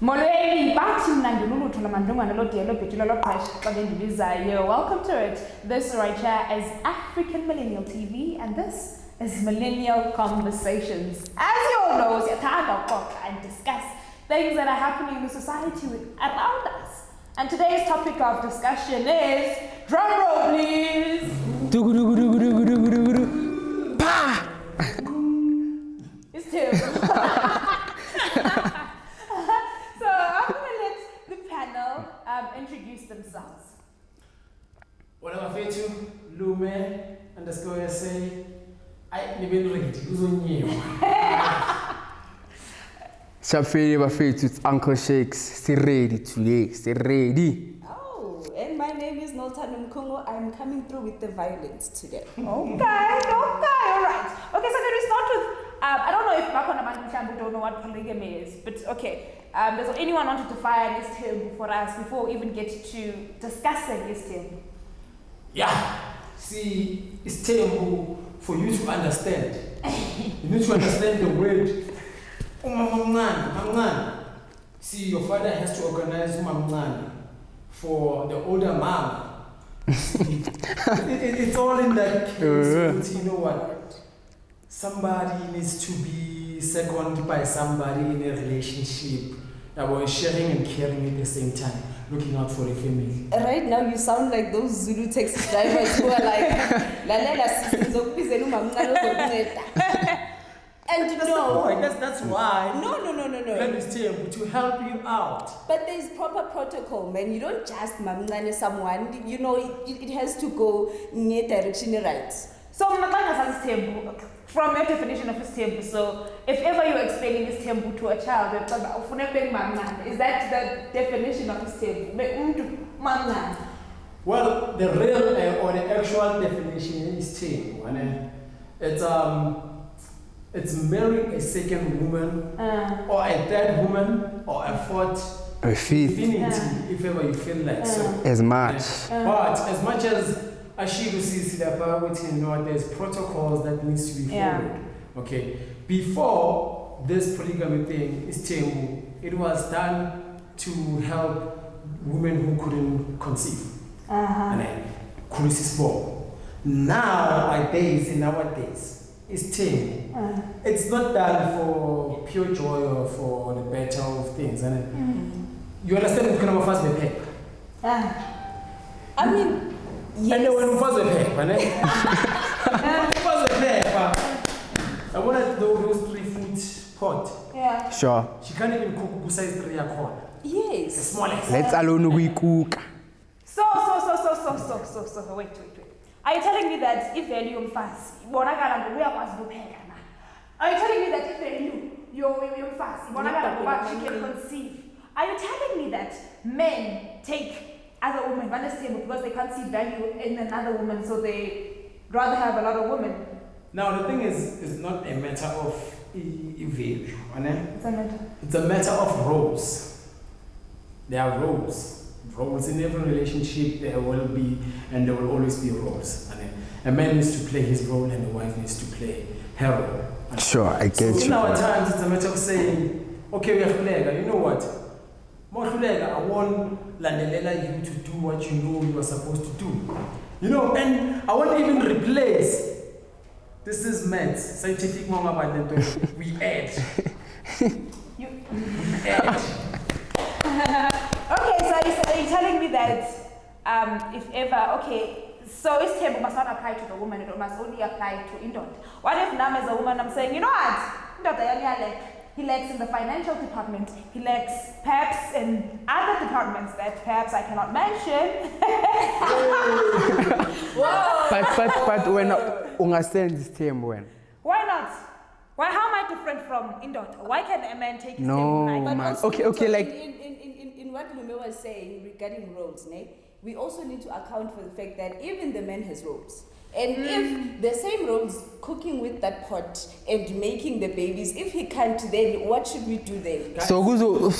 Molweni bathi mna ndilulutho lamandlungwane lodiyelo bhetula loqesha xa ngendibizayo. Welcome to it. This right here is African Millennial TV and this is Millennial Conversations. As you all know, siyathanda ukuxoxa and discuss things that are happening in the society around us. And today's topic of discussion is, drum roll please. It's terrible. So I'm going to let the panel introduce themselves. What am I saying to Lume underscore SA? I never read it. Who's on you? Shafiri Bafit with Uncle Shakes. Stay ready today. Stay ready. Oh, and my name is Noltan Mkongo. I'm coming through with the violence today. Okay, all right. Okay, so can we start with, I don't know if Bakona Mantambu don't know what polygamy is, but okay. Does anyone want to define this term for us before we even get to discussing this term? Yeah. See, it's terrible for you to understand. You need to understand the word. See, your father has to organize for the older mom. It's all in that case. You know what? Somebody needs to be seconded by somebody in a relationship. About sharing and caring at the same time, looking out for the family. Right now, you sound like those Zulu taxi drivers who are like, and that's the point. That's why. No. Let me stay to help you out. But there's proper protocol, man. You don't just mamngane someone. You know, it has to go in a direction right. So, from your definition of this table, so if ever you're explaining this table to a child, is that the definition of this table? Well, the real or the actual definition is table. It's marrying a second woman, or a third woman, or a fourth, A fifth. infinity, if ever you feel like so. As much. But as much as Ashiru sees the poverty, you know, there's protocols that needs to be followed. Okay. Before this polygamy thing is taboo, it was done to help women who couldn't conceive. And then nowadays, it's taboo. It's not done for pure joy or for the better of things. And you understand what kind of a fast paper? I mean, yes. And then when we first paper, I wanted those 3 foot pot. Yeah. Sure. She can't even cook size 3 corn. Yes. The smallest. Let's alone we cook. So, wait. Are you telling me that if value fast, are you telling me that if value you're fast, she can conceive? Are you telling me that men take other women because they can't see value in another woman, so they rather have a lot of women? Now the thing is, it's not a matter of value. It's a matter. It's a matter of roles. There are roles. Roles in every relationship, there will be, and there will always be roles. A man needs to play his role, and the wife needs to play her role. Sure, I get so you. in our times, it's a matter of saying, okay, we have Kulega, you know what? I want Landelela you to do what you know you are supposed to do. You know, and I won't even replace. This is maths, scientific we add. We add. Okay, so are you telling me that if ever, okay, so this table must not apply to the woman, it must only apply to Indot. What if now as a woman I'm saying, you know what? He lacks in the financial department. He lacks perhaps in other departments that perhaps I cannot mention. But when understand this term when? Why not? Why? How am I different from Indot? Why can a man take his No, name like? man. Also, Okay, like in what Lume was saying regarding roles, we also need to account for the fact that even the man has roles. And if the same roles, cooking with that pot and making the babies, if he can't, then what should we do then? so guzo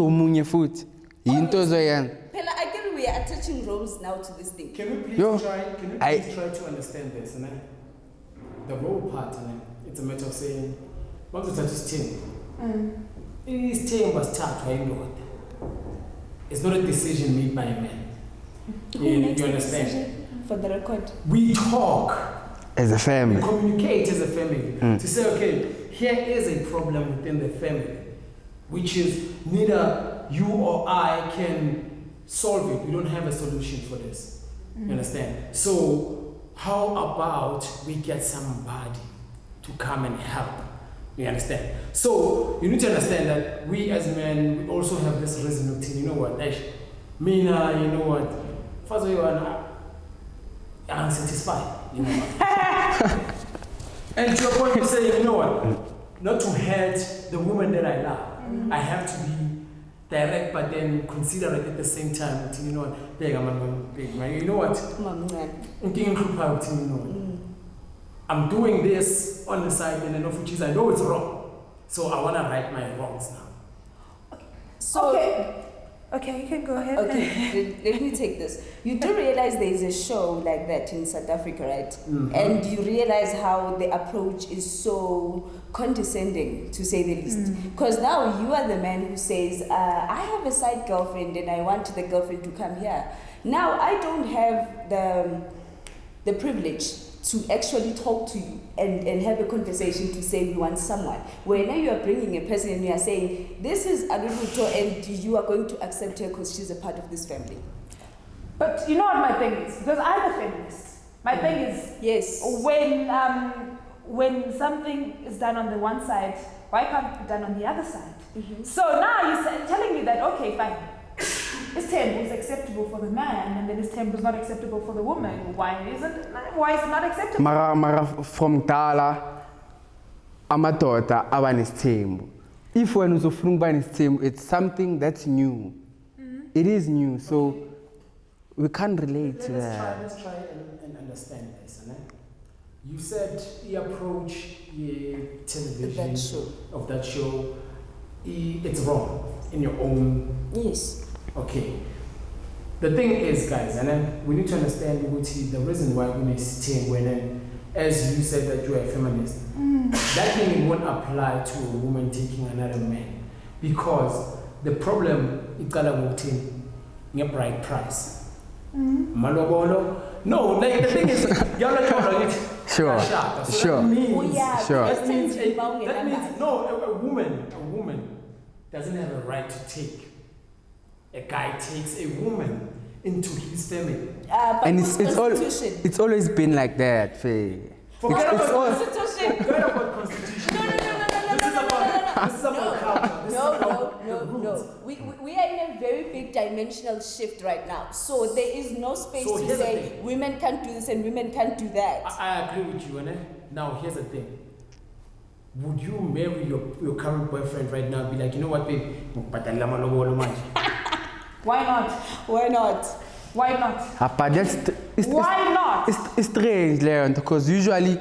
munye food. Into zoyan. Pela, I think we are attaching roles now to this thing. Can we please try to understand this? The role part, it's a matter of saying, once you touch his team, It's not a decision made by a man. Who You makes the understand? decision? For the record. We talk. As a We family. communicate as a family to say, okay, here is a problem within the family, which is neither you or I can solve it. We don't have a solution for this. You understand? So how about we get somebody to come and help? You understand? So you need to understand that we as men, we also have this reason routine. You know what? Mina, you know what? First of all, I'm satisfied. You know what? And to your point, you say, you know what? Not to hurt the woman that I love. I have to be direct, but then considerate at the same time. You know what? You know what? I'm doing this on the side, and then of which is I know it's wrong. So I want to right my wrongs now. So, Okay, you can go ahead. okay, let me take this. You do realize there is a show like that in South Africa, right? And you realize how the approach is so condescending, to say the least. Because now you are the man who says, I have a side girlfriend and I want the girlfriend to come here. Now I don't have the privilege to actually talk to you and have a conversation to say we want someone. Where now you are bringing a person and you are saying, this is Aduduto and you are going to accept her because she's a part of this family. But you know what my thing is? Because I'm a feminist. My thing is, Yes. when something is done on the one side, why can't it be done on the other side? So now you're telling me that, okay, fine, this tempo is acceptable for the man and then this tempo is not acceptable for the woman. Why is it not acceptable? Mara from Dala, Amatota, Abanistembu. If one is offering by it's something that's new. It is new, so we can't relate to that. Let's try and understand this. You said the approach television of that show, it's wrong in your own. Yes. Okay. The thing is, guys, and we need to understand the reason why we may stay when, as you said that you are a feminist, that thing won't apply to a woman taking another man, because the problem is gonna bride price. Malobolo. No, like the thing is, you're not talking it. Sure. So that means, Sure. That means a woman doesn't have a right to take. A guy takes a woman into his family. And it's always been like that, Faye. Forget It's about constitution. This is about culture. No. We are in a very big dimensional shift right now. So there is no space to say women can't do this and women can't do that. I agree with you, Now here's the thing. Would you marry your current boyfriend right now and be like, you know what, babe? Why not? Why not? Why not? But Why not? It's strange, Leon, because usually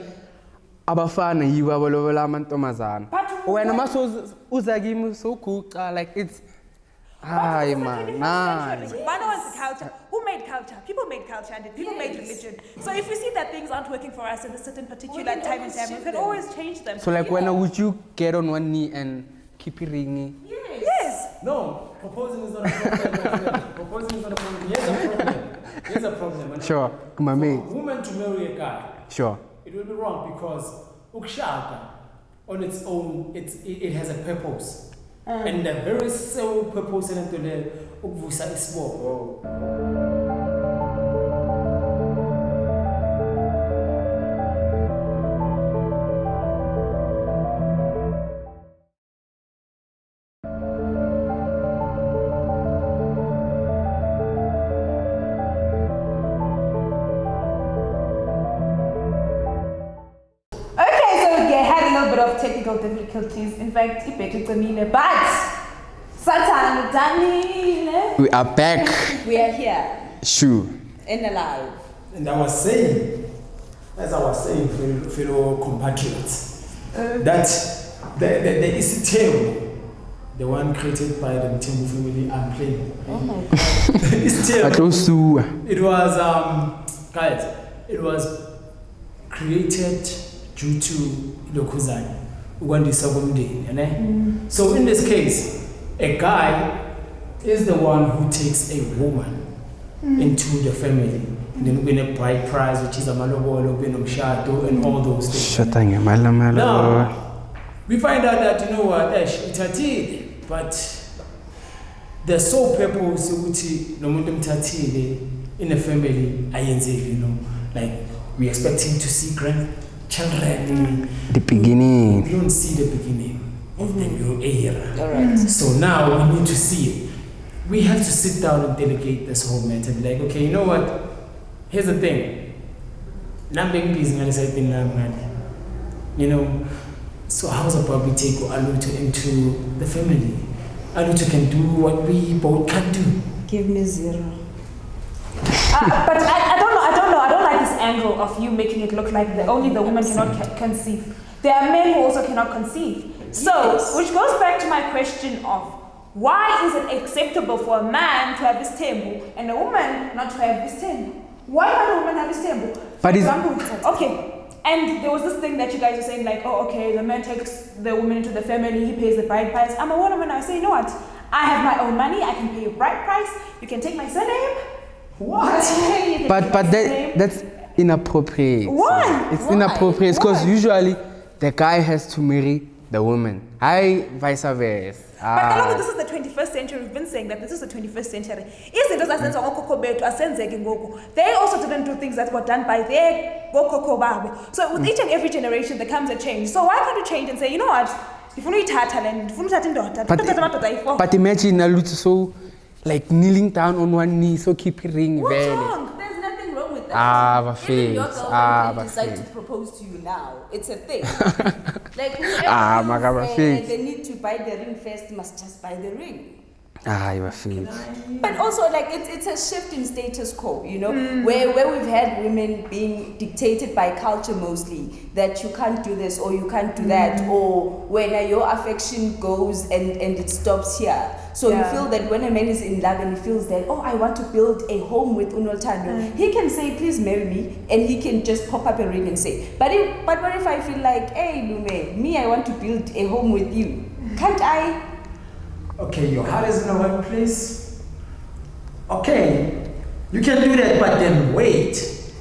abafana yibo abalobola amantombazana. Wena maso uzagimi so cool, like it's hi man, nice. One was the culture. Who made culture? People made culture and people made religion. So if we see that things aren't working for us in a certain particular time and time, we can always change them. So like when would you get on one knee and keep it ringing? Yes. No, proposing is not a problem. Proposing is not a problem. Here's a problem. Sure, my mate. For a woman to marry a guy, Sure. it will be wrong because ukshaka on its own, it has a purpose. And the very sole purpose in it ukuvusa isibopho. Technical difficulties. In fact, but Satan, Danny, We are back. We are here Sure. and alive. And I was saying, fellow compatriots, that the Isitem, the one created by the Mtembu family, I'm playing. Oh my God. It was, guys, it was created due to Lokuzai, ukwandisa komndeni, So in this case, a guy is the one who takes a woman into the family. And then win a bride prize, which is a malobolo, shadow, and all those things. Now, we find out that, you know what, it's a deal, but the sole purpose in a family, like we expect him to see grandchildren. The beginning. We don't see the beginning of the new era. All right. So now we need to see it. We have to sit down and delegate this whole matter and be like, okay, you know what? Here's the thing. So how's about we take Aluto into the family? Aluto can do what we both can do. Give me 0. But I don't know. I don't like this angle of you making it look like only the woman cannot conceive. There are men who also cannot conceive. So, which goes back to my question of why is it acceptable for a man to have his temple and a woman not to have his temple? Why can't a woman have his temple? But okay. And there was this thing that you guys were saying, like, oh, okay, the man takes the woman into the family, he pays the bride price. I'm a woman, I say, you know what? I have my own money, I can pay you bride price, you can take my surname. What? But that's inappropriate. Why? It's inappropriate because usually the guy has to marry the woman. Vice versa. But I know this is the 21st century. We've been saying that this is the 21st century. They also didn't do things that were done by their Gokoko Babe. So with each and every generation, there comes a change. So why can't you change and say, you know what? But imagine Naluto so like kneeling down on one knee, so keep ring. What's wrong? There's nothing wrong with that. Even your girlfriend can decide to propose to you now. It's a thing. Like whoever feels, they need to buy the ring first, must just buy the ring. But also, like, it's a shift in status quo, where we've had women being dictated by culture mostly, that you can't do this or you can't do that, or when your affection goes and it stops here. So you feel that when a man is in love and he feels that, oh, I want to build a home with Unoltando, he can say, please marry me, and he can just pop up a ring and say, but what if I feel like, hey, Lume, I want to build a home with you? Can't I? Okay, your heart is in the right place. Okay, you can do that, but then wait.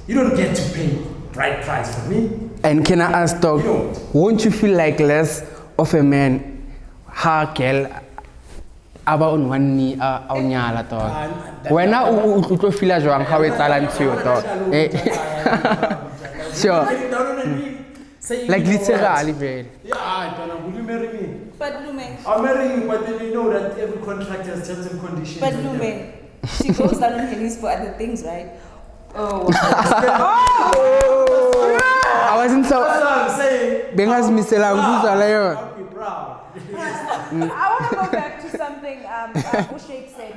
You don't get to pay bride price for me. And can I ask, dog, won't you feel like less of a man, girl, about on one knee, nyala dog? When I feel as well, how it's talent to you, dog. Sure. Like literally, very. Yeah, will you marry me? But Lume. I'll marry you, but then you know that every contract has terms and conditions. But Lume, she goes down on her knees for other things, right? Oh. I wasn't so. That's what I'm saying. Bengas misela nguza leyo. I'll be proud. I want to go back to something Ushake said.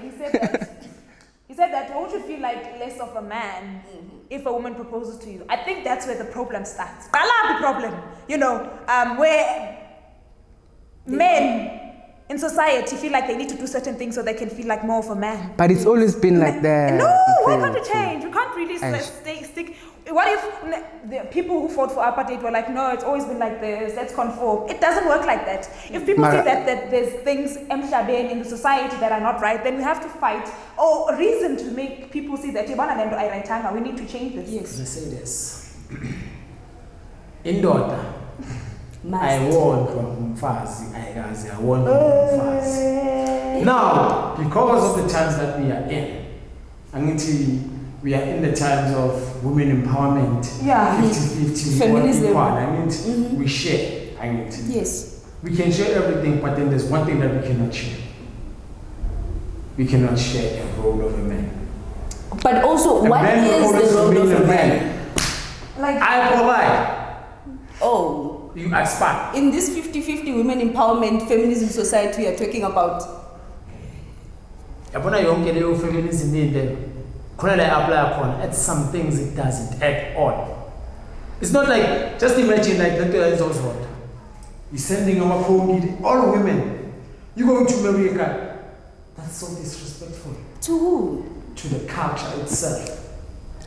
He said that won't you feel like less of a man if a woman proposes to you? I think that's where the problem starts. The problem, where men in society feel like they need to do certain things so they can feel like more of a man. But it's always been like that. No, why can't it change? We can't really stick. What if the people who fought for apartheid were like, no, it's always been like this, let's conform. It doesn't work like that. If people see that there's things in the society that are not right, then we have to fight, or a reason to make people see that we need to change this. Yes. Let's say this. In daughter, I want from Mfazi, I want from Mfazi. Now, because of the times that we are in, we are in the times of women empowerment, 50-50, feminism. We share. Yes. We can share everything, but then there's one thing that we cannot share. We cannot share the role of a man. But also, what is the role of a man? Like I provide. Oh. You aspire. In this 50-50 women empowerment feminism society we are talking about. Feminism at some things it doesn't at all. It's not like, just imagine like that also what. You're sending our all women. You're going to marry a guy. That's so disrespectful. To who? To the culture itself.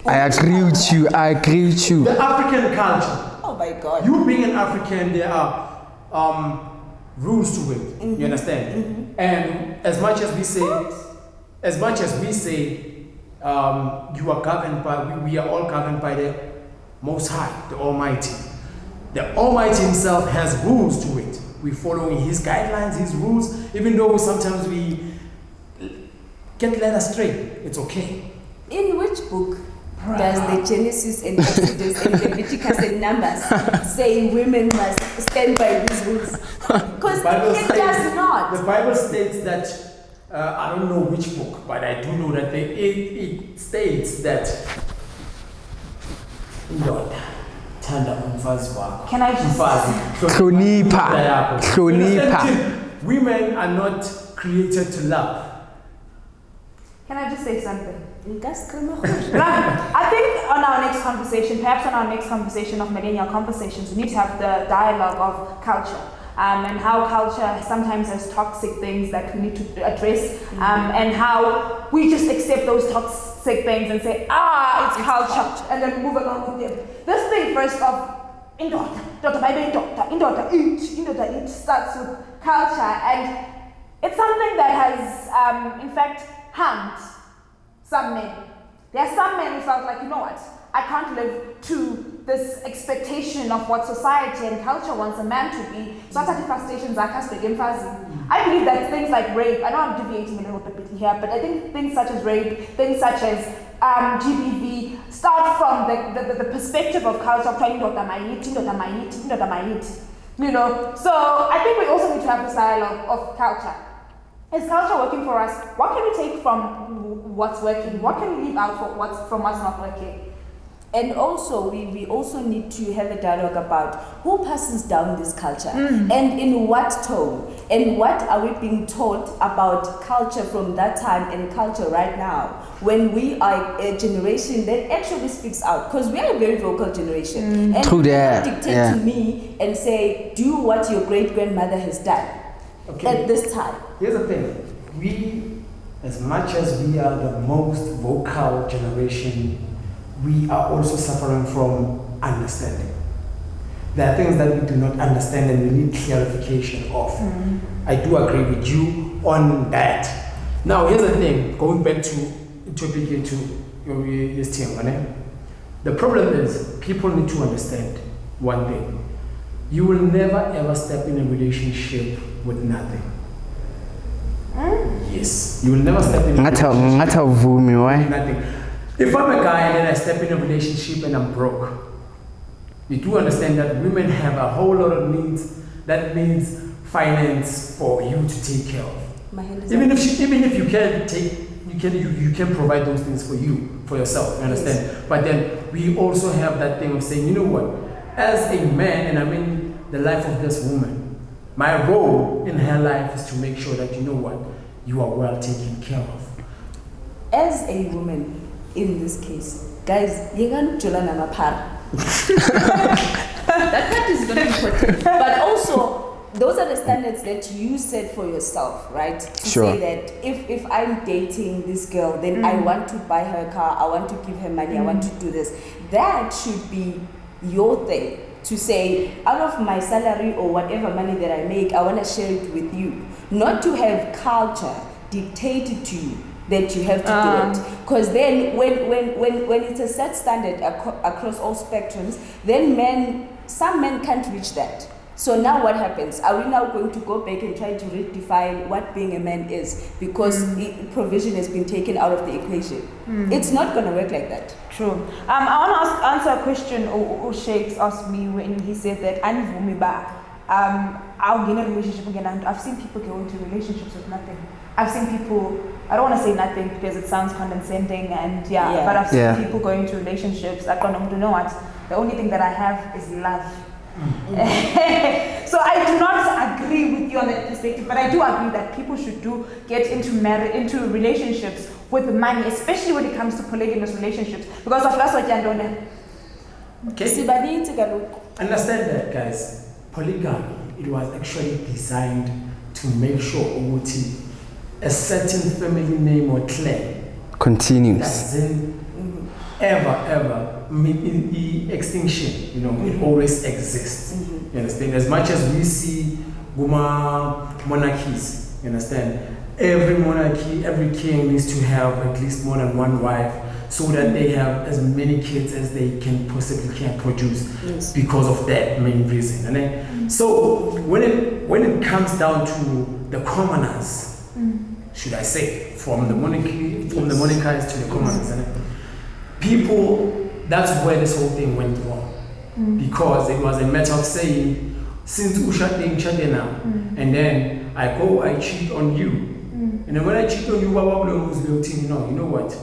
I agree with you. The African culture. Oh my God. You being an African, there are rules to it. You understand? And as much as we say, you are governed by, we are all governed by the Most High, the Almighty. The Almighty Himself has rules to it. We following His guidelines, His rules, even though sometimes we get led astray. It's okay. In which book does the Genesis and Exodus and Leviticus and Numbers say women must stand by these rules? Because it does not. The Bible states that, I don't know which book, but I do know that it states that, Lord, can I just women are not created to love. Can I just say something? I think on our next conversation, perhaps on our next conversation of millennial conversations, we need to have the dialogue of culture. And how culture sometimes has toxic things that we need to address, and how we just accept those toxic things and say, it's culture, and then move along with them. This thing first of, it starts with culture, and it's something that has, in fact, harmed some men. There are some men who felt like, you know what, I can't live to this expectation of what society and culture wants a man to be. So I believe that things like rape, I know I'm deviating a little bit here, but I think things such as rape, things such as GBV start from the perspective of culture of trying to, you know. So I think we also need to have this dialogue of culture. Is culture working for us? What can we take from what's working? What can we leave out from what's not working? And also, we also need to have a dialogue about who passes down this culture and in what tone, and what are we being taught about culture from that time and culture right now, when we are a generation that actually speaks out, because we are a very vocal generation. And True that. Dictate to me and say, do what your great grandmother has done at this time. Here's the thing. We, as much as we are the most vocal generation, we are also suffering from understanding. There are things that we do not understand and we need clarification of. I do agree with you on that. Now, here's the thing, going back to topic to your team, the problem is people need to understand one thing. You will never ever step in a relationship with nothing. Yes, you will never step in a relationship with nothing. If I'm a guy and then I step in a relationship and I'm broke, you do understand that women have a whole lot of needs that needs finance for you to take care of. Even if you can you can provide those things for yourself, you understand? Yes. But then we also have that thing of saying, you know what, as a man, and I'm in the life of this woman, my role in her life is to make sure that, you know what, you are well taken care of. As a woman, in this case, guys, you can't join a par. That part is very important. But also, those are the standards that you set for yourself, right? To say that if I'm dating this girl, then I want to buy her a car, I want to give her money, I want to do this. That should be your thing. To say, out of my salary or whatever money that I make, I want to share it with you. Not to have culture dictated to you that you have to do it. Because then when it's a set standard across all spectrums, then some men can't reach that. So now what happens? Are we now going to go back and try to redefine what being a man is? Because provision has been taken out of the equation. It's not going to work like that. True. I want to answer a question Shakes asked me when he said that I'll get a relationship again. And I've seen people go into relationships with nothing. I've seen people, I don't want to say nothing because it sounds condescending, and but I've seen people go into relationships like, you know what, the only thing that I have is love. So I do not agree with you on that perspective, but I do agree that people should get into relationships with money, especially when it comes to polygamous relationships, because of that's what you don't have. Okay. Understand that, guys. Polygamy, it was actually designed to make sure a certain family name or clan continues. ever extinction, you know, it always exists. You understand? As much as we see monarchies, you understand? Every monarchy, every king needs to have at least more than one wife so that they have as many kids as they can possibly produce because of that main reason. And then, so when it comes down to the commoners, should I say, from the monarchies to the commoners, and people, that's where this whole thing went wrong. Because it was a matter of saying, since Ushate now, and then I cheat on you. And then when I cheat on you, you know what?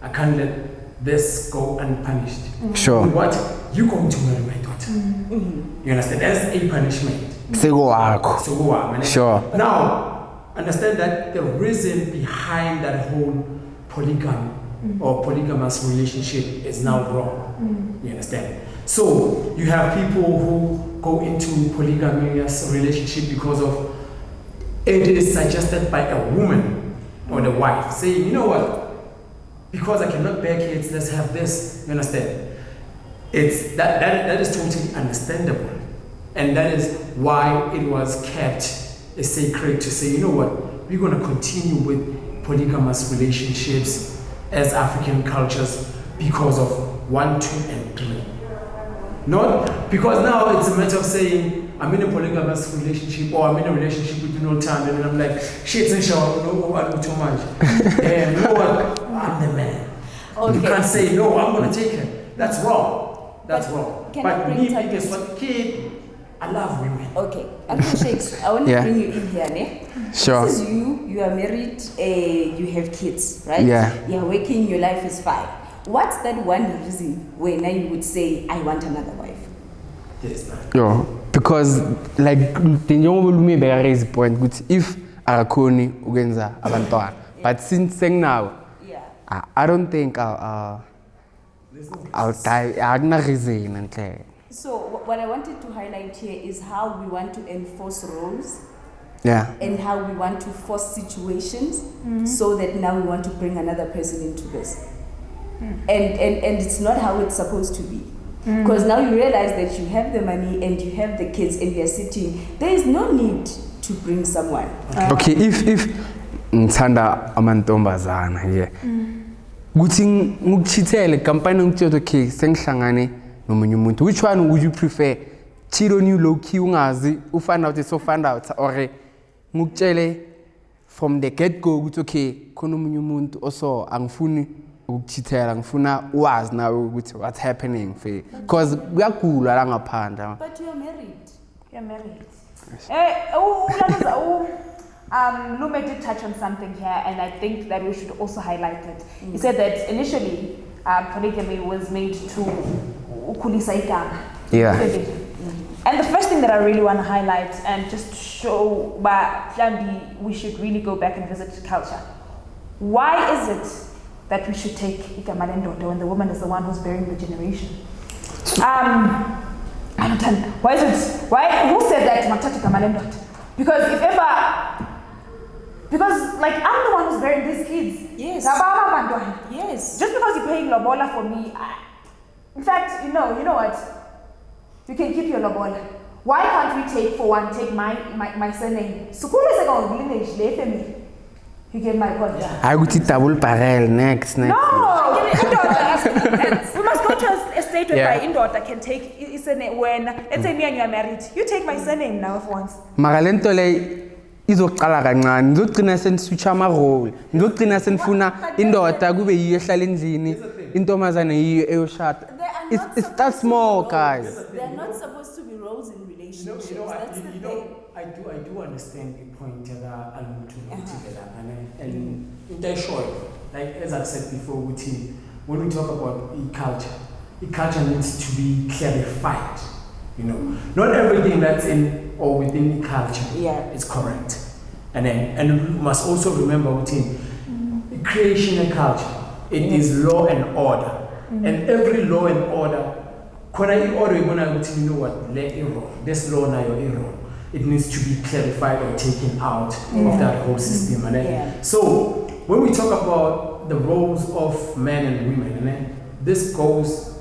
I can't let this go unpunished. Sure. You know what? You're going to marry my daughter. You understand? That's a punishment. Sure. Now, understand that the reason behind that whole polygamy or polygamous relationship is now wrong. You understand? So you have people who go into polygamous relationship because of it is suggested by a woman or the wife saying, you know what? Because I cannot bear kids, let's have this. You understand? It's that is totally understandable, and that is why it was kept a sacred to say, you know what? We're going to continue with polygamous relationships as African cultures because of 1, 2, and 3. Not because now it's a matter of saying I'm in a polygamous relationship or I'm in a relationship with you all time, and then I'm like, shit and shower, no, I do too much. And you know what? I'm the man. Okay. You can't say no, I'm gonna take it. That's wrong. That's wrong. But me, because what kid, I love women. Okay. Uncle Shakes, I want to bring you in here, ne? Sure. This is you are married, you have kids, right? Yeah. You're working, your life is fine. What's that one reason when you would say, I want another wife? Yes, no. Because like the young may raise point good if arakoni ugenza abantwana. But since saying now, I don't think I'll die. I have no reason. So what I wanted to highlight here is how we want to enforce roles. Yeah. And how we want to force situations so that now we want to bring another person into this. And it's not how it's supposed to be. Because now you realize that you have the money and you have the kids and they're sitting. There is no need to bring someone. Okay, if ngithanda amantombazana yeah. Kuthi ngikuchithele kampani ngitshela okay sengihlangane nomunye umuntu. Which one would you prefer? Cheat on you low key ungazi ufind out so find out or ngikutshele from the get go ukuthi okay khona omunye umuntu also angifuni ukuchithela ngifuna wazi nawe ukuthi what's happening because kuyagula la ngaphandle. But you're married. You're married. Lume did touch on something here, and I think that we should also highlight it. He said that initially polygamy was made to ukhulisa igama. Yeah. And the first thing that I really want to highlight and just show we should really go back and visit culture. Why is it that we should take igama lendoda when the woman is the one who's bearing the generation? Why is it? Who said that matata igama lendoda? Because like I'm the one who's bearing these kids. Yes. Yes. Just because you're paying lobola for me, in fact, you know what? You can keep your lobola. Why can't we take my surname? You get my point. I would eat double barrel next. No, we must go to a state where my in-daughter can take his surname. When let's say me and you are married, you take my surname now for once. Magalento le izoqala kancane ngizogcina senswitcha ama role ngizogcina senifuna indoda kube yiyo ehlala endlini intombazana yiyo eyoshada. It starts small, guys. They're not supposed to be roles in relationships. That's the thing. I do understand the point that and in that short, like as I've said before, when we talk about culture needs to be clarified. You know, not everything that's in or within culture is correct. And we must also remember creation and culture, it is law and order. And every law and order, when I order, you know what, this law now your error. It needs to be clarified or taken out of that whole system. So when we talk about the roles of men and women, this goes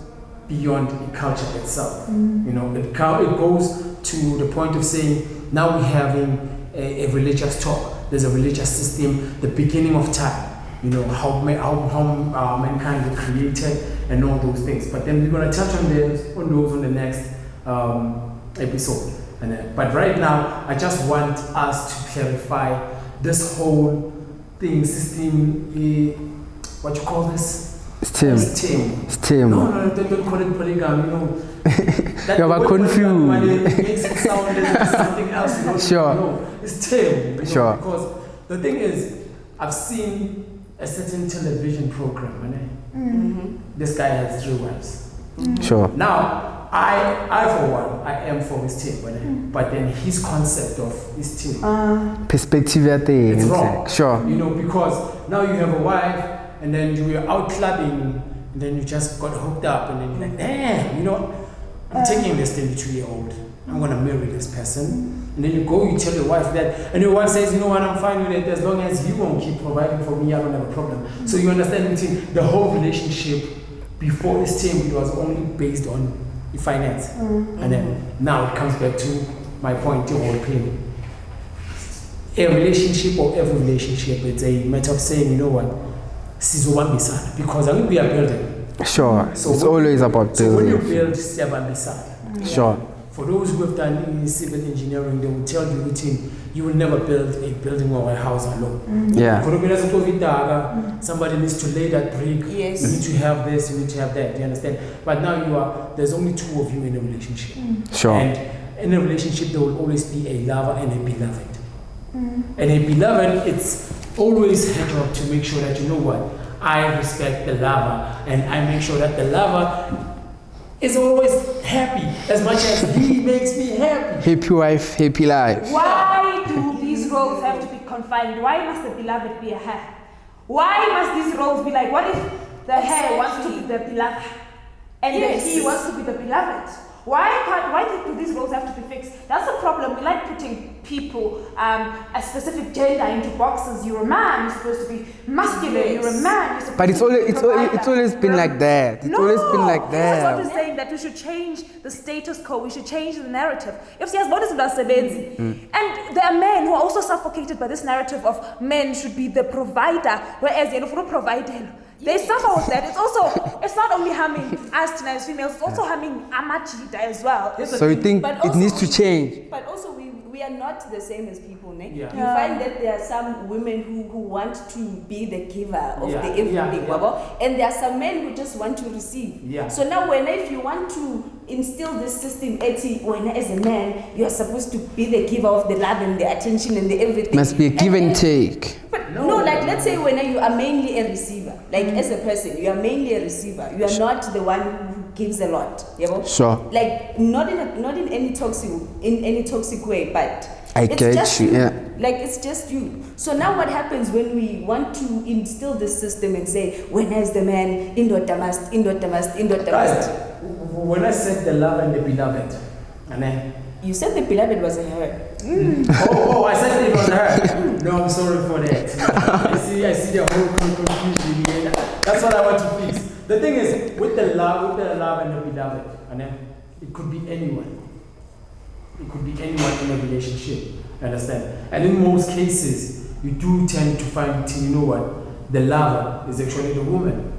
beyond the culture itself. You know, it goes to the point of saying now we're having a religious talk. There's a religious system, the beginning of time. You know, how mankind was created and all those things. But then we're going to touch on those on the next episode. But right now, I just want us to clarify this whole thing, system, what you call this? Stem. No, don't call it polygamy, you know. You are confused. It makes it sound like something else, you know. Sure. No, it's stem. You know, Sure. Because the thing is, I've seen a certain television program, this guy has 3 wives. Sure. Now, I for one, I am for his team, but then his concept of his team, Perspective thing. it's wrong. Sure. You know, because now you have a wife, and then you were out clubbing, and then you just got hooked up, and then you're like, damn, you know, I'm taking this 22-year-old. I'm gonna marry this person. And then you go, you tell your wife that, and your wife says, you know what, I'm fine with it, as long as you won't keep providing for me, I don't have a problem. So you understand between the whole relationship before this team, it was only based on the finance. And then now it comes back to my point, the whole thing. A relationship or every relationship, it's a matter of saying, you know what, sizobambisana, because I think we are building. Sure. So It's always about So when you building. build, siyabambisana. Sure. For those who have done civil engineering, they will tell you routine, you will never build a building or a house alone. Yeah. Somebody needs to lay that brick. Yes. You need to have this, you need to have that. Do you understand? But now there's only 2 of you in a relationship. Sure. And in a relationship, there will always be a lover and a beloved. And a beloved, it's always her job to make sure that, you know what, I respect the lover, and I make sure that the lover is always happy as much as he makes me happy. Happy wife, happy life. Why do these roles have to be confined? Why must the beloved be a her? Why must these roles be like, what if the her wants to be the beloved and the he wants to be the beloved? Why do these roles have to be fixed? That's the problem. We like putting people, a specific gender into boxes. You're a man, you're supposed to be muscular. You're a man, you're supposed But it's to be always, the provider. it's always been like that. It's always been like That's what that. we're saying, that we should change the status quo. We should change the narrative. If she has what is and there are men who are also suffocated by this narrative of men should be the provider, whereas if not providing. They suffer with that. It's not only harming us tonight as females, it's also harming Amachida as well. So you think But it also- needs to change? But also we are not the same as people, ne? Yeah. You find that there are some women who want to be the giver of Yeah. the everything, Yeah. wabo, and there are some men who just want to receive. Yeah. So now if you want to instill this system, when as a man, you are supposed to be the giver of the love and the attention and the everything. Must be a give and take. But no, like let's say when you are mainly a receiver, like as a person, you are mainly a receiver. You are not the one who gives a lot. You know? Sure. Like not in any toxic way, but I it's get just you, yeah. Like it's just you. So now what happens when we want to instill this system and say, when is the man, indota must. Guys, when I said the love and the beloved, and then You said the beloved was a her. I said it was her. No, I'm sorry for that. I see the whole confusion here. That's what I want to fix. The thing is, with the love and the beloved, and then it could be anyone. It could be anyone in a relationship. You understand? And in most cases, you do tend to find, you know what, the lover is actually the woman,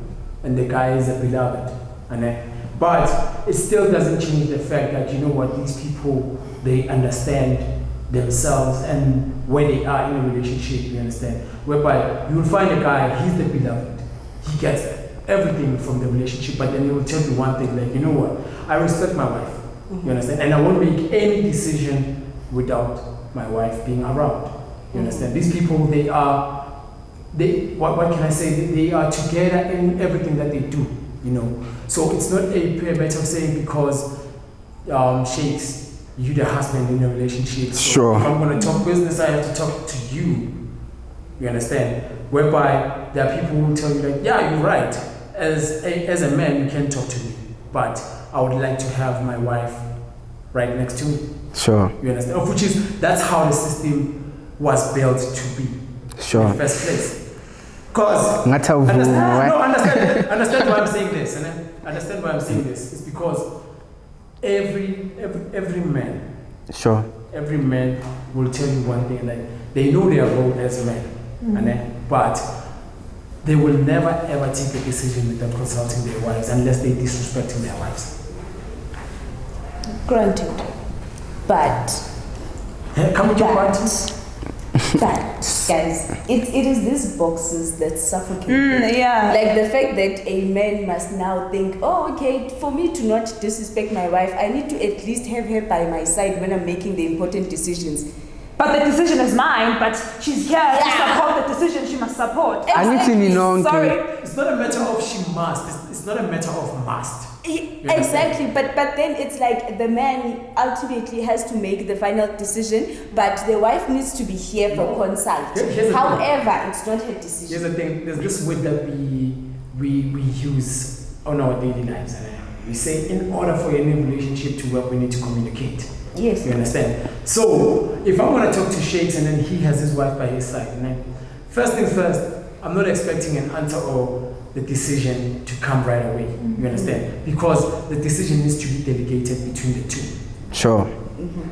and the guy is a beloved. And then, but it still doesn't change the fact that, you know what, these people, they understand themselves and where they are in a relationship, you understand? Whereby you will find a guy, he's the beloved. He gets everything from the relationship, but then he will tell you one thing, like, you know what, I respect my wife, you understand? And I won't make any decision without my wife being around, you understand? These people, what can I say? They are together in everything that they do, you know? So it's not a matter of saying because Shakes, you the husband in a relationship. So Sure. if I'm going to talk business, I have to talk to you. You understand? Whereby there are people who tell you like, yeah, you're right. As a man, you can talk to me, but I would like to have my wife right next to me. Sure. You understand? Of which is, that's how the system was built to be. Sure. In the first place. Because understand why I'm saying this, and understand why I'm saying this. It's because every man, Sure. every man will tell you one thing, like they know their role as a man, but they will never ever take a decision without consulting their wives unless they disrespecting their wives. Granted. But Come with your point. But guys, it is these boxes that suffocate. Yeah. Like the fact that a man must now think, oh, okay, for me to not disrespect my wife, I need to at least have her by my side when I'm making the important decisions. But the decision is mine, but she's here to support the decision she must support. Exactly. Sorry. It's not a matter of she must. It's not a matter of must. Exactly, but then it's like the man ultimately has to make the final decision, but the wife needs to be here for consult. However, it's not her decision. Here's the thing. There's this word that we use on our daily lives. We say in order for any relationship to work, we need to communicate. Yes. You understand? So if I'm gonna talk to Shakes and then he has his wife by his side, first thing first, I'm not expecting an answer or the decision to come right away. You understand? Because the decision needs to be delegated between the two. Sure.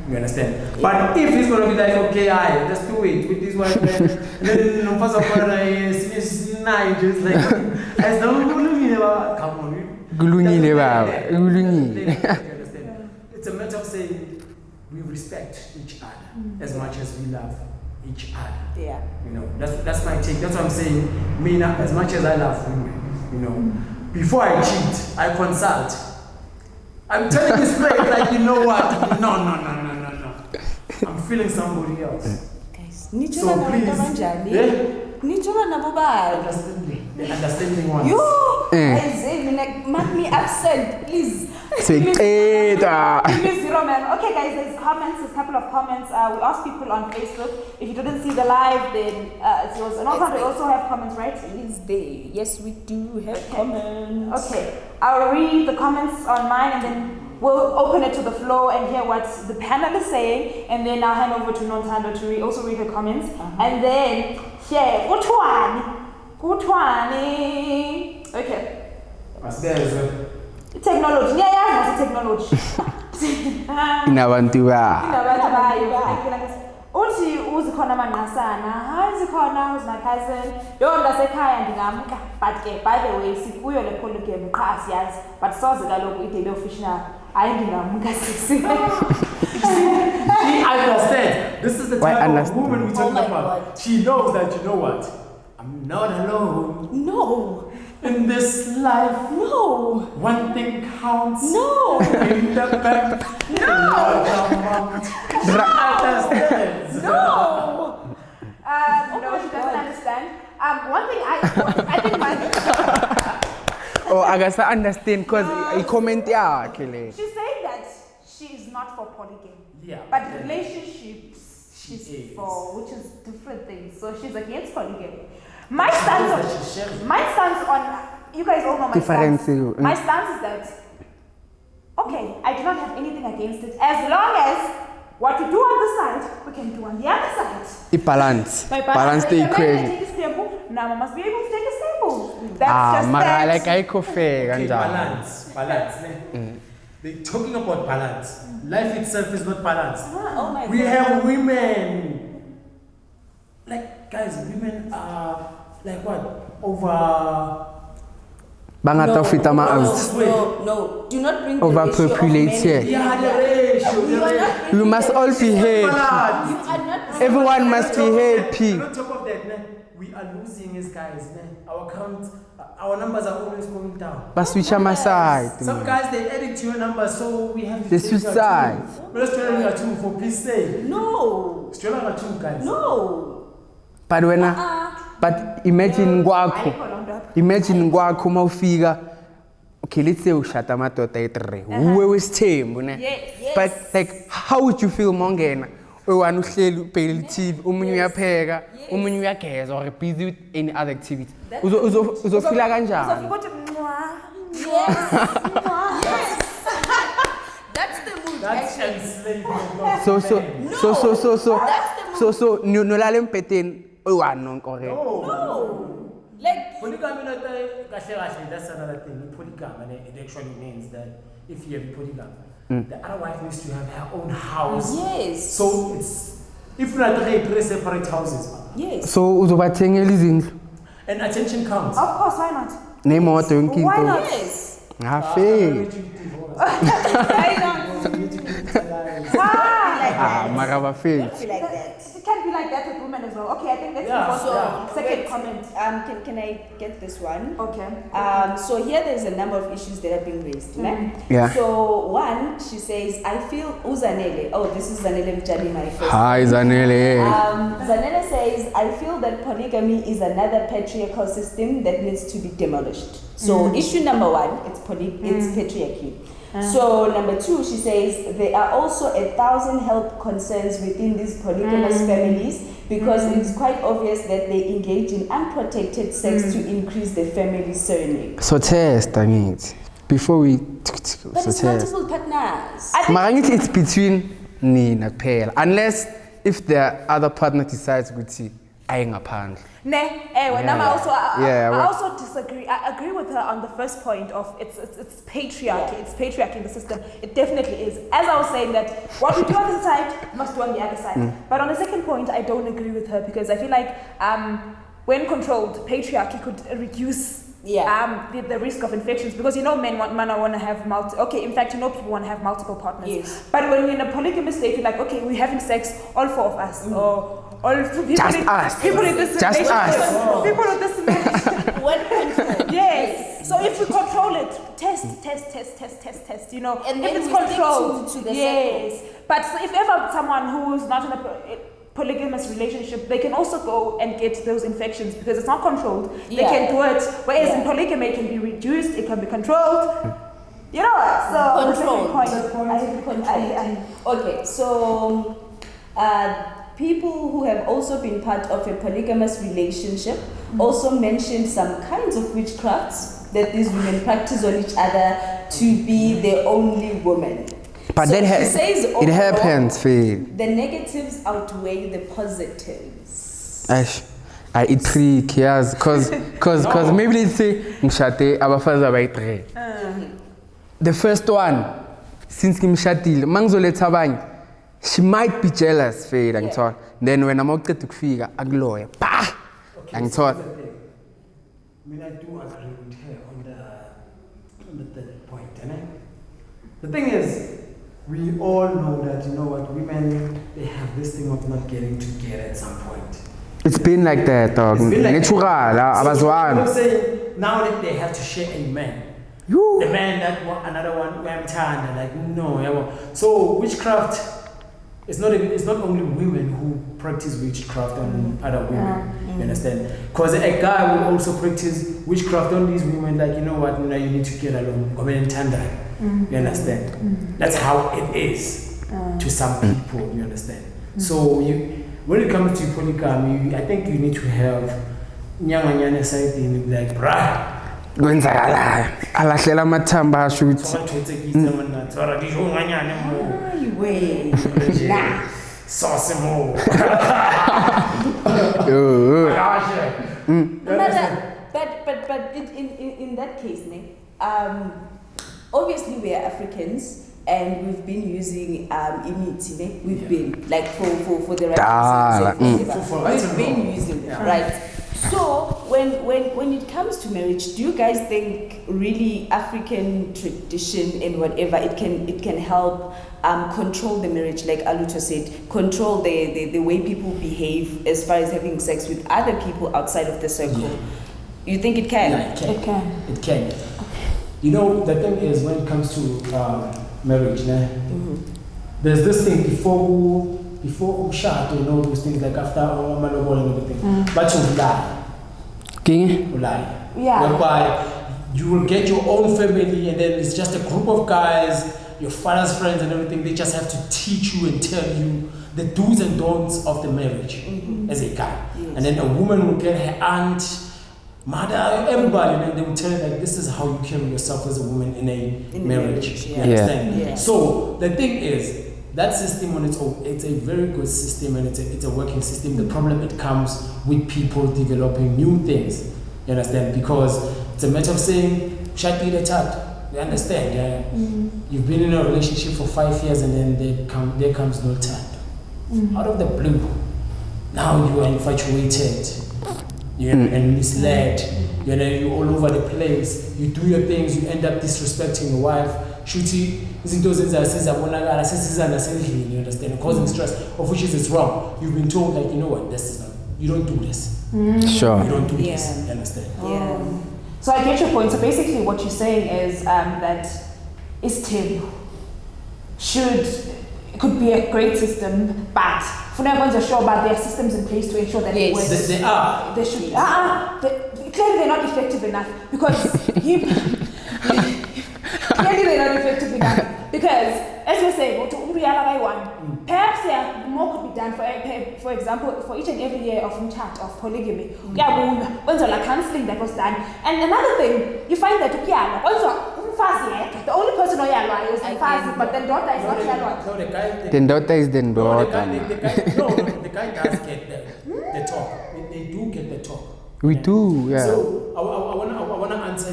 You understand? But if he's gonna be like, okay, let's do it with this wife, and then first of all, it's nine, just like, as don't come on, Gulungile you baba, gulungile. understand? It's a matter of saying we respect each other as much as we love each other. Yeah. You know, that's my take. That's what I'm saying. Me, as much as I love women, you know, before I cheat, I consult. I'm telling you straight, like, you know what? No. I'm feeling somebody else. Guys, So please, understanding one. You, like, mark me absent, please. Give me 0, man. Okay, guys, there's a couple of comments. We asked people on Facebook. If you didn't see the live, then it's yours. And also, we also have comments, right? Is there? Yes, we do have comments. Okay, I'll read the comments on mine and then we'll open it to the floor and hear what the panel is saying. And then I'll hand over to Nontando to also read her comments. And then, which one? Okay. Technology. Yeah, technology. Inabantu ba. Uthi uzikhona amanqasana, hayi zikhona who's my cousin. Yona ndasekhaya ndingamka. But ke by the way sikuyo le polygamy qha siyazi, but soze kaloku idele official. Hayi ndingamka sisi. She understands. This is the type of woman we're talking about. God. She knows that, you know what? I'm not alone. No. In this life, No. one thing counts. No. In the back, No. She understands. No, she doesn't understand. One thing I think my Oh, I guess I understand because he comment yakhe. she's saying that she is not for polygamy. Yeah. But relationships she's is. for, which is different things. So she's against polygamy. My stance on you guys all know my Difference. stance. My stance is that okay, I do not have anything against it as long as what we do on this side, we can do on the other side. Balance the equation. Now must be able to take a sample. That's just mara that. like ayikho fair Okay, kanjalo. balance. They're talking about balance. Life itself is not balanced. Oh my We God. have women. Like, guys, women are like what? Over. Bangata ufita ama-arms. No. Do not bring the Overpopulate ratio of men. here. Yeah, the ratio. We must all be happy. You are not. Everyone must be happy. And on top of that, we are losing as guys. Our count, our numbers are always going down. But switch my side. Some guys, they edit your numbers, so we have to They take switch your sides. two. Let's try your two for peace sake. No. Straight out of two, guys. No. But imagine kwakho mawufika. Okay, let's say ushata amadoda e3. Uwe wesithembu ne. But like how would you feel mongena? One uhleli ubhekela TV, umunye uyapheka, umunye uyageza or busy with any other activity. Uzofila kanjani? Yes. That's the mood. That's actually. enslavement. So nolala empeteni oyi-1 nonke already. No. Polygamy, that's another thing. Polygamy, it actually means that if you have polygamy, the other wife needs to have her own house. Yes. So it's, if not, three separate houses. Yes. So uzobathengela izindlu And attention counts. Of course, why not? nemoto yonke Why into. not? Yes. Hafe. Why not? Ah, mara bafe. Don't be like that. It can be like that with women as well. Okay, I think that's Yeah, also yeah. second Wait, comment. can I get this one? Okay. So here there's a number of issues that are being raised. Ne? Yeah. So one, she says, I feel Uzanele. Oh, this is Zanele Mjali, my first. Hi Zanele. Zanele says, I feel that polygamy is another patriarchal system that needs to be demolished. So issue number one, it's patriarchy. So number two, she says, there are also 1,000 health concerns within these polygamous families because it is quite obvious that they engage in unprotected sex to increase the family surname. So test, I mean, before we. But So it's test. multiple partners. Mara ngithi it's between nina kuphela, unless if the other partner decides ukuthi ayengaphandle. When I'm also, Yeah, I well- also disagree. I agree with her on the first point of it's patriarchy. Yeah. It's patriarchy in the system. It definitely is. As I was saying that what we do on this side must do on the other side. But on the second point, I don't agree with her because I feel like when controlled, patriarchy could reduce the risk of infections because men want to have in fact people want to have multiple partners. Yes. But when you're in a polygamous state, you're like, okay, we're having sex, all four of us, or all people Just in, us. people in this Just relationship, us. people with this relationship. When controlled. Yes. So if we control it, test, And if then it's we stick controlled, to the yes. But if ever someone who is not in a polygamous relationship, they can also go and get those infections because it's not controlled. They can do it. Whereas in polygamy, it can be reduced, it can be controlled. You know what? So Controlled. the second point, Okay, so people who have also been part of a polygamous relationship also mentioned some kinds of witchcrafts that these women practice on each other to be the only woman. But So then she says it overall, happens, Faye. The negatives outweigh the positives. I trick, yes, cause maybe let's say ngishate abafazi abayi-3. The first one, since ngimshadile, mangizoletha abanye, she might be jealous, Faye, angithola. Then when I'm uqeda ukufika akuloya, pa. Angithola. I mean, I do agree with her on the third point. The thing is, we all know that, women, they have this thing of not getting together at some point. It's been like that, dog. It's been like Natural, that. So, abazwana. saying, now that they have to share a man. You. The man that another one, like, no. So witchcraft, it's not only women who practice witchcraft on other women. You understand? Because a guy will also practice witchcraft on these women, like, now you need to get along. You understand? That's how it is to some people, you understand? So when it comes to polygamy, I think you need to have nyanga side thing, like, bruh. Kwenzakala alahlela amathamba asho ukuthi But in that case, obviously we are Africans and we've been using imiti, we've been like for the right reasons, we've been using it, right? So when it comes to marriage, do you guys think really African tradition and whatever it can help control the marriage, like Aluto said, control the way people behave as far as having sex with other people outside of the circle? Yeah. You think it can? Yeah, it can. The thing is, when it comes to marriage, there's this thing before shot, those things like after malobol and everything. But you lie. Yeah. Whereby you will get your own family, and then it's just a group of guys, your father's friends and everything. They just have to teach you and tell you the do's and don'ts of the marriage as a guy. Yes. And then a woman will get her aunt, mother, everybody, and they will tell you like this is how you carry yourself as a woman in a marriage. You understand? Yeah. So the thing is, that system on its own, it's a very good system and it's a working system. The problem, it comes with people developing new things You understand? Because it's a matter of saying, shati the chat. You understand? Yeah? You've been in a relationship for 5 years and then there comes no time. Out of the blue, now you are infatuated, and misled. You're all over the place. You do your things, you end up disrespecting your wife. Shuti, you understand? Causing stress, of which is wrong. You've been told, like, you know what, this is not, you don't do this. Sure. You don't do this. You understand? Yeah. So I get your point. So basically what you're saying is that ISTIM could be a great system, but for now ones are sure about there are systems in place to ensure that it works. They are. They should. Clearly they're not effective enough because clearly they're not effective enough because, as you're saying, perhaps more could be done. For example, for each and every year of polygamy, counseling that was done. And another thing, you find that the only person who is Fazi, but then daughter is not Yalwa. No, the guy. Then daughter is then daughter. The guy does get the talk. They do get the talk. We do, yeah. So I wanna answer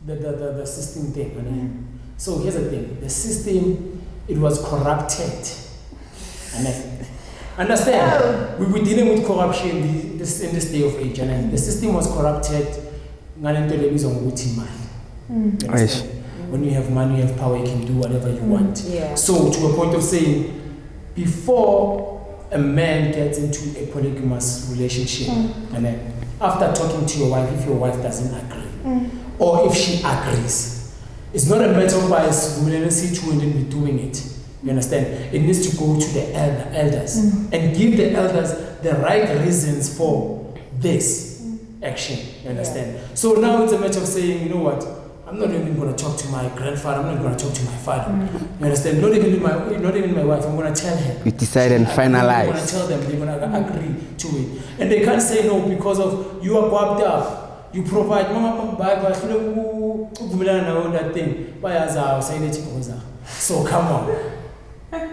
the system thing. So here's the thing: the system, it was corrupted. Understand? We were dealing with corruption in this day of age, and the system was corrupted. When you have money, you have power, you can do whatever you want. Yeah. So to a point of saying, before a man gets into a polygamous relationship, and then after talking to your wife, if your wife doesn't agree, or if she agrees, it's not a matter of bias to be doing it. You understand? It needs to go to the elders and give the elders the right reasons for this action. You understand? So now it's a matter of saying, you know what? I'm not even going to talk to my grandfather. I'm not going to talk to my father. You understand? Not even my wife. I'm going to tell her. We decide and finalize. I'm going to tell them. They're going to agree to it, and they can't say no because of you are guapped up. You provide. That thing. So come on.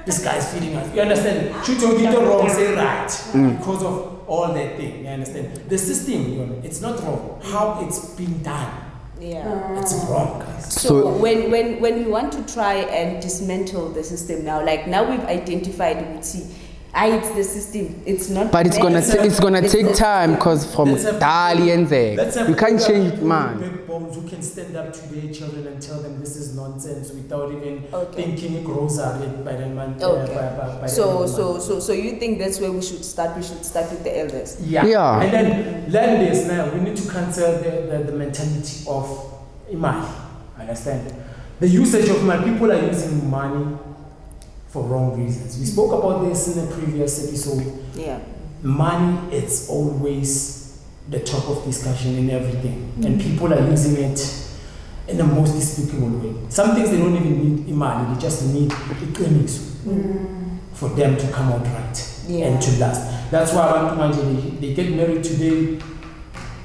This guy is feeding us. You understand? Should you get it wrong? Say right because of all that thing. You understand? The system, it's not wrong. How it's been done. Yeah. It's wrong, guys. So when we want to try and dismantle the system now, like now we've identified, we see, it's the system. It's not. But it's gonna take time because from Dali and there, you can't change it, man. Big bones who can stand up to their children and tell them this is nonsense without even thinking it grows out by the month. So you think that's where we should start? We should start with the elders. Yeah. And then learn this now. We need to cancel the mentality of imali. Understand? The usage of money. People are using money for wrong reasons. We spoke about this in a previous episode. Yeah. Money, it's always the top of discussion in everything. And people are using it in the most despicable way. Some things they don't even need money, they just need economics for them to come out right and to last. That's why I want to imagine they get married today,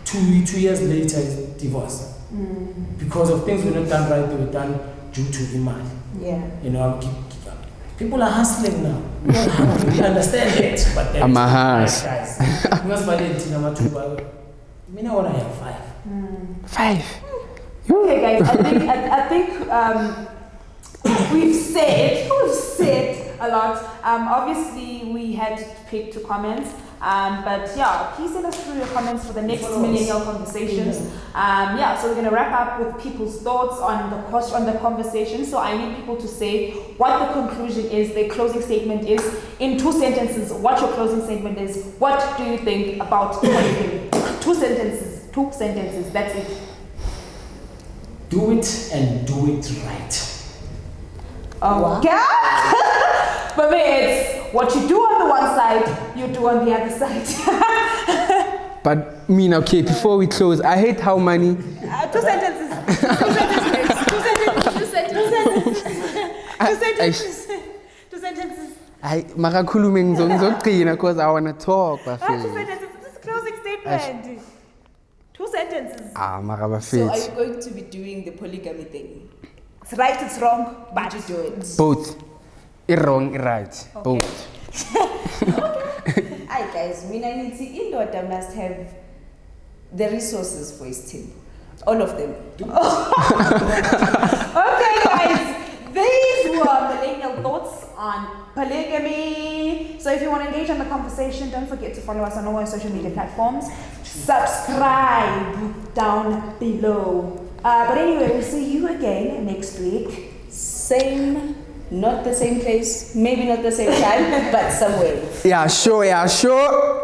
2 years later, divorce. Because of things were not done right, they were done due to imali. Yeah. You know, people are hustling now. We understand it, but then I'm a house. guys. Because by then, I want to have 5. 5. Okay, guys. I think we've said a lot. Obviously, we had to pick 2 comments. But yeah, please send us through your comments for the next Millennial conversations. So we're gonna wrap up with people's thoughts on the conversation. So I need people to say what the conclusion is, their closing statement is, in 2 sentences. What your closing statement is. What do you think about polygamy? 2 sentences. 2 sentences. That's it. Do it and do it right. Okay. For me, it's what you do on the one side, you do on the other side. But okay, before we close, I hate how money. 2 sentences. 2 sentences. I makakhulume ngizogcina because I want to talk. 2 sentences. This is closing statement. 2 sentences. So are you going to be doing the polygamy thing? It's right, it's wrong, but you do it. Both. Wrong, right. Okay. Both. Hi guys, Mina Niti Indota must have the resources for his team. All of them. Okay, guys, these were millennial thoughts on polygamy. So if you want to engage in the conversation, don't forget to follow us on all our social media platforms. Subscribe down below. But anyway, we'll see you again next week. Same, not the same place, maybe not the same time, but somewhere. Yeah, sure.